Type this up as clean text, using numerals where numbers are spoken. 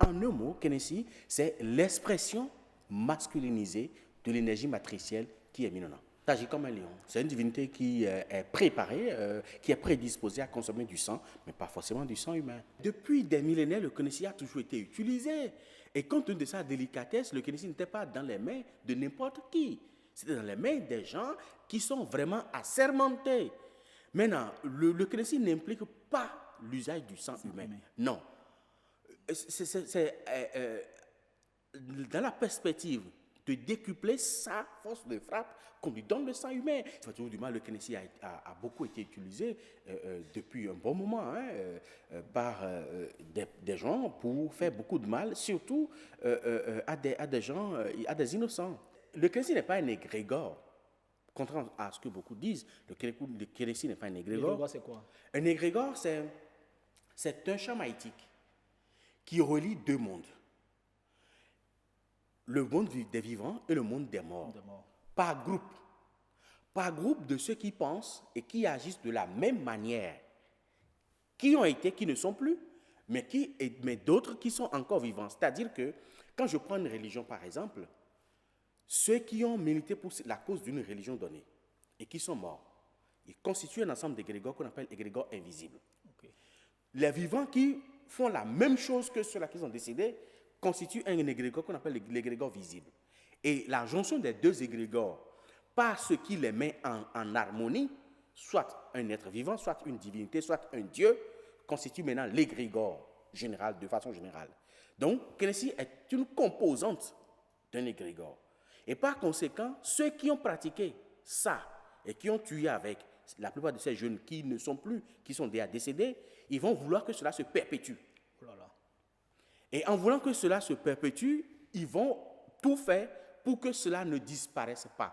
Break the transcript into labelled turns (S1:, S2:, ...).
S1: en un mot, Kenessi, c'est l'expression masculinisée de l'énergie matricielle qui est Minona. T'agis comme un lion. C'est une divinité qui est préparée, qui est prédisposée à consommer du sang, mais pas forcément du sang humain. Depuis des millénaires, le Kenessi a toujours été utilisé. Et compte tenu de sa délicatesse, le Kenessi n'était pas dans les mains de n'importe qui. C'était dans les mains des gens qui sont vraiment assermentés. Maintenant, le Kenessi n'implique pas l'usage du sang humain. Non. C'est dans la perspective de décupler sa force de frappe qu'on lui donne le sang humain. Du mal, le Kenessi a beaucoup été utilisé depuis un bon moment par des gens pour faire beaucoup de mal, surtout à des gens, à des innocents. Le Kenessi n'est pas un égrégore. Contrairement à ce que beaucoup disent, le Kenessi n'est pas un égrégore.
S2: L'égrégore, c'est quoi?
S1: Un égrégore, c'est un champ maïtique qui relie deux mondes. Le monde des vivants et le monde des morts. Par groupe. Par groupe de ceux qui pensent et qui agissent de la même manière. Qui ont été, qui ne sont plus, mais d'autres qui sont encore vivants. C'est-à-dire que, quand je prends une religion par exemple, ceux qui ont milité pour la cause d'une religion donnée et qui sont morts, ils constituent un ensemble d'égrégores qu'on appelle égrégores invisibles. Okay. Les vivants qui font la même chose que ceux-là qui sont décédés constituent un égrégore qu'on appelle l'égrégore visible. Et la jonction des deux égrégores, par ce qui les met en harmonie, soit un être vivant, soit une divinité, soit un dieu, constitue maintenant l'égrégore général, de façon générale. Donc, Kenessi est une composante d'un égrégore. Et par conséquent, ceux qui ont pratiqué ça et qui ont tué avec la plupart de ces jeunes qui ne sont plus, qui sont déjà décédés, ils vont vouloir que cela se perpétue. Oh là là. Et en voulant que cela se perpétue, ils vont tout faire pour que cela ne disparaisse pas.